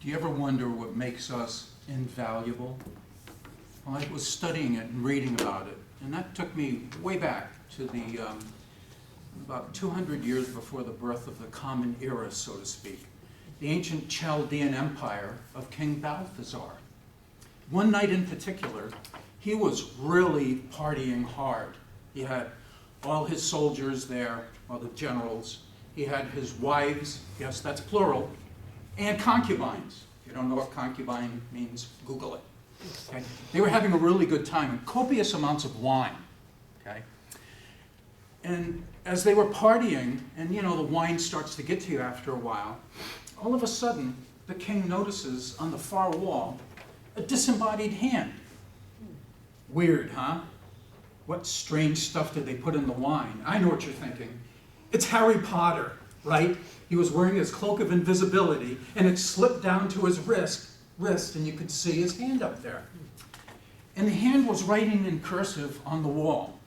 Do you ever wonder what makes us invaluable? Well, I was studying it and reading about it, and that took me way back to the about 200 years before the birth of the Common Era, so to speak, the ancient Chaldean empire of King Balthasar. One night in particular, he was really partying hard. He had all his soldiers there, all the generals. He had his wives, yes, that's plural, and concubines. If you don't know what concubine means, Google it. Okay? They were having a really good time, and copious amounts of wine. Okay? And as they were partying, and you know, the wine starts to get to you after a while, all of a sudden, the king notices on the far wall a disembodied hand. Weird, huh? What strange stuff did they put in the wine? I know what you're thinking. It's Harry Potter, right? He was wearing his cloak of invisibility, and it slipped down to his wrist, and you could see his hand up there. And the hand was writing in cursive on the wall.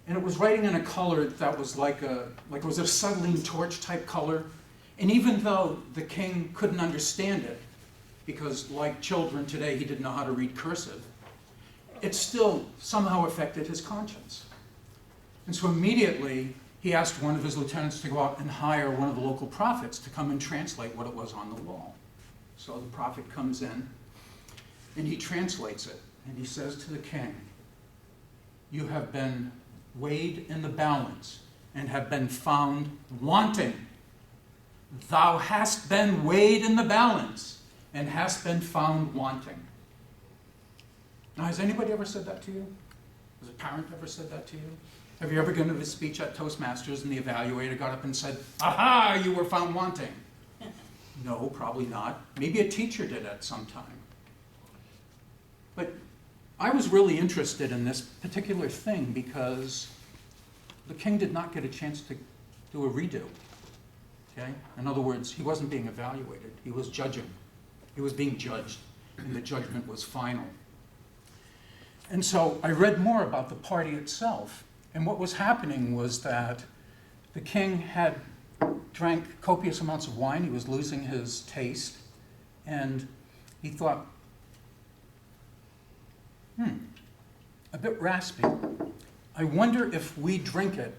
And it was writing in a color that was like it was a acetylene torch type color. And even though the king couldn't understand it, because like children today, he didn't know how to read cursive, it still somehow affected his conscience. And so immediately, he asked one of his lieutenants to go out and hire one of the local prophets to come and translate what it was on the wall. So the prophet comes in, and he translates it, and he says to the king, "You have been weighed in the balance, and have been found wanting. Thou hast been weighed in the balance, and hast been found wanting." Now, has anybody ever said that to you? Has a parent ever said that to you? Have you ever given a speech at Toastmasters and the evaluator got up and said, "Aha, you were found wanting"? No, probably not. Maybe a teacher did at some time. But I was really interested in this particular thing because the king did not get a chance to do a redo. Okay? In other words, he wasn't being evaluated. He was judging. He was being judged, and the judgment was final. And so I read more about the party itself, and what was happening was that the king had drank copious amounts of wine. He was losing his taste, and he thought, a bit raspy. I wonder if we drink it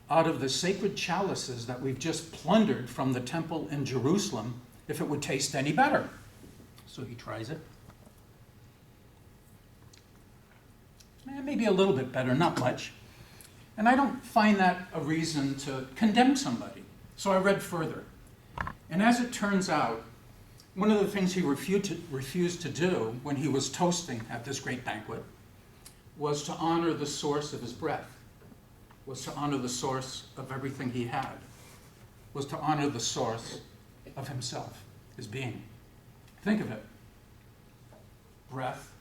out of the sacred chalices that we've just plundered from the temple in Jerusalem, if it would taste any better. So he tries it. Maybe a little bit better, not much. And I don't find that a reason to condemn somebody. So I read further. And as it turns out, one of the things he refused to do when he was toasting at this great banquet was to honor the source of his breath, was to honor the source of everything he had, was to honor the source of himself, his being. Think of it. Breath,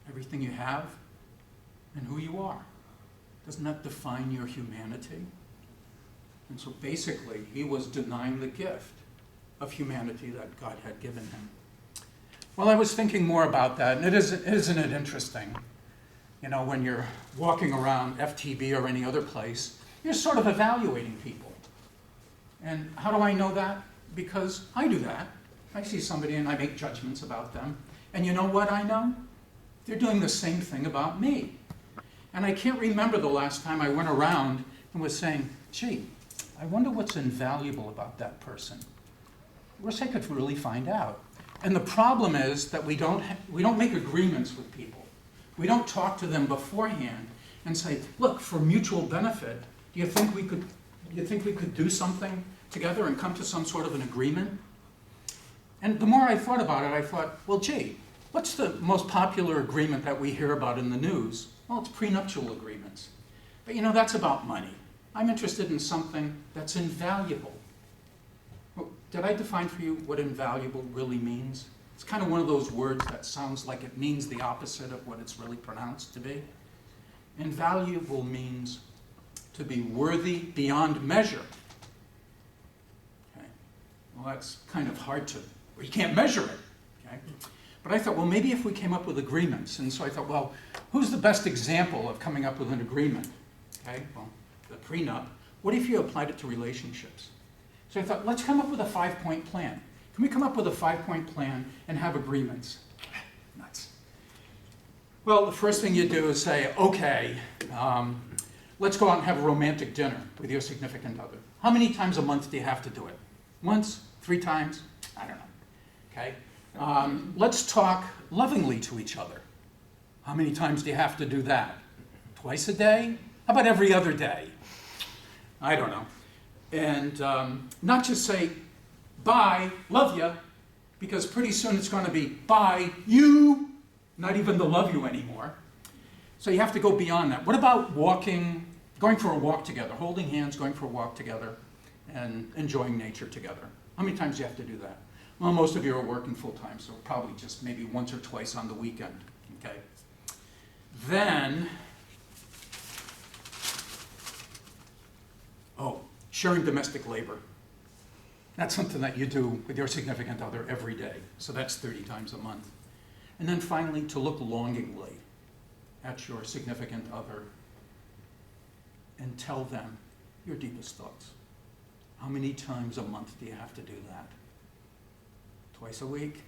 everything you have, and who you are. Doesn't that define your humanity? And so basically, he was denying the gift of humanity that God had given him. Well, I was thinking more about that, and isn't it interesting? You know, when you're walking around FTB or any other place, you're sort of evaluating people. And how do I know that? Because I do that. I see somebody and I make judgments about them. And you know what I know? They're doing the same thing about me. And I can't remember the last time I went around and was saying, gee, I wonder what's invaluable about that person. I wish I could really find out. And the problem is that we don't make agreements with people. We don't talk to them beforehand and say, look, for mutual benefit, do you think we could do something together and come to some sort of an agreement? And the more I thought about it, I thought, well, gee, what's the most popular agreement that we hear about in the news? Well, it's prenuptial agreements. But you know, that's about money. I'm interested in something that's invaluable. Well, did I define for you what invaluable really means? It's kind of one of those words that sounds like it means the opposite of what it's really pronounced to be. Invaluable means to be worthy beyond measure. Okay. Well, that's kind of hard to, well, you can't measure it. Okay. But I thought, well, maybe if we came up with agreements. And so I thought, well, who's the best example of coming up with an agreement? Okay, well, the prenup. What if you applied it to relationships? So I thought, let's come up with a 5-point plan. Can we come up with a 5-point plan and have agreements? Nuts. Well, the first thing you do is say, okay, let's go out and have a romantic dinner with your significant other. How many times a month do you have to do it? Once? 3 times? I don't know. Okay? Let's talk lovingly to each other. How many times do you have to do that? Twice a day? How about every other day? I don't know. And not just say, bye, love you, because pretty soon it's going to be, bye, you, not even the love you anymore. So you have to go beyond that. What about walking, going for a walk together, holding hands, going for a walk together, and enjoying nature together? How many times do you have to do that? Well, most of you are working full-time, so probably just maybe once or twice on the weekend, okay? Then, sharing domestic labor. That's something that you do with your significant other every day, so that's 30 times a month. And then finally, to look longingly at your significant other and tell them your deepest thoughts. How many times a month do you have to do that? Twice a week?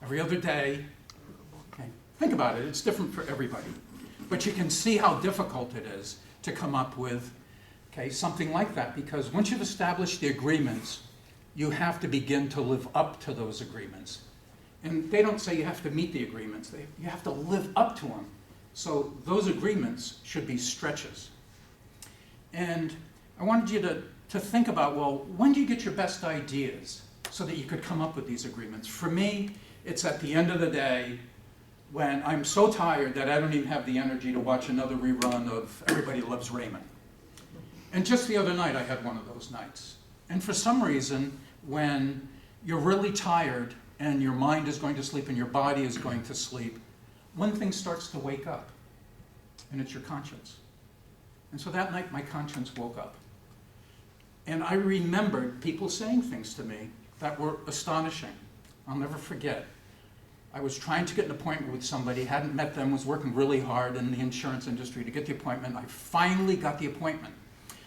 Every other day? Okay. Think about it, it's different for everybody. But you can see how difficult it is to come up with something like that, because once you've established the agreements, you have to begin to live up to those agreements. And they don't say you have to meet the agreements, you have to live up to them. So those agreements should be stretches. And I wanted you to think about, well, when do you get your best ideas so that you could come up with these agreements? For me, it's at the end of the day when I'm so tired that I don't even have the energy to watch another rerun of Everybody Loves Raymond. And just the other night, I had one of those nights. And for some reason, when you're really tired and your mind is going to sleep and your body is going to sleep, one thing starts to wake up, and it's your conscience. And so that night, my conscience woke up. And I remembered people saying things to me that were astonishing. I'll never forget. I was trying to get an appointment with somebody, hadn't met them, was working really hard in the insurance industry to get the appointment. I finally got the appointment.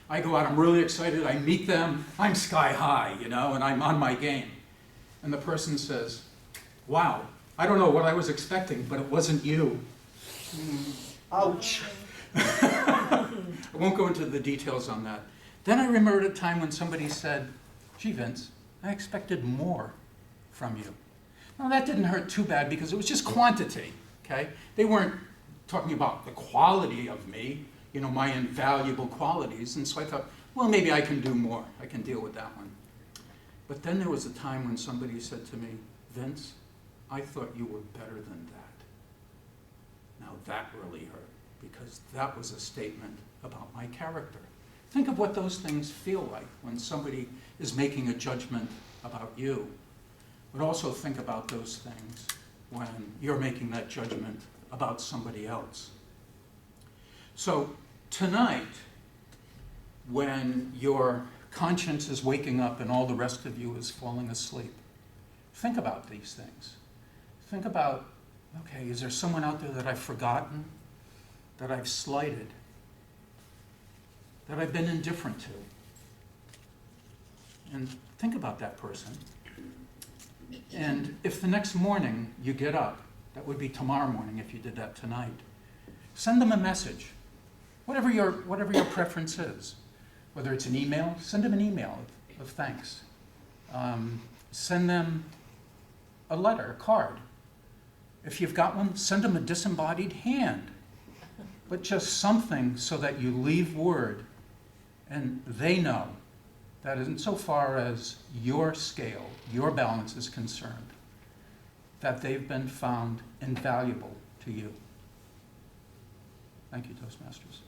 I go out, I'm really excited, I meet them, I'm sky high, and I'm on my game. And the person says, wow, I don't know what I was expecting, but it wasn't you. Ouch. I won't go into the details on that. Then I remembered a time when somebody said, gee, Vince, I expected more from you. Now that didn't hurt too bad because it was just quantity, okay? They weren't talking about the quality of me, my invaluable qualities. And so I thought, well, maybe I can do more. I can deal with that one. But then there was a time when somebody said to me, Vince, I thought you were better than that. Now that really hurt, because that was a statement about my character. Think of what those things feel like when somebody is making a judgment about you. But also think about those things when you're making that judgment about somebody else. So tonight, when your conscience is waking up and all the rest of you is falling asleep, think about these things. Think about, okay, is there someone out there that I've forgotten, that I've slighted, that I've been indifferent to? And think about that person. And if the next morning you get up, that would be tomorrow morning if you did that tonight, send them a message. Whatever your preference is. Whether it's an email, send them an email of thanks. Send them a letter, a card. If you've got one, send them a disembodied hand. But just something so that you leave word and they know that insofar as your scale, your balance is concerned, that they've been found invaluable to you. Thank you, Toastmasters.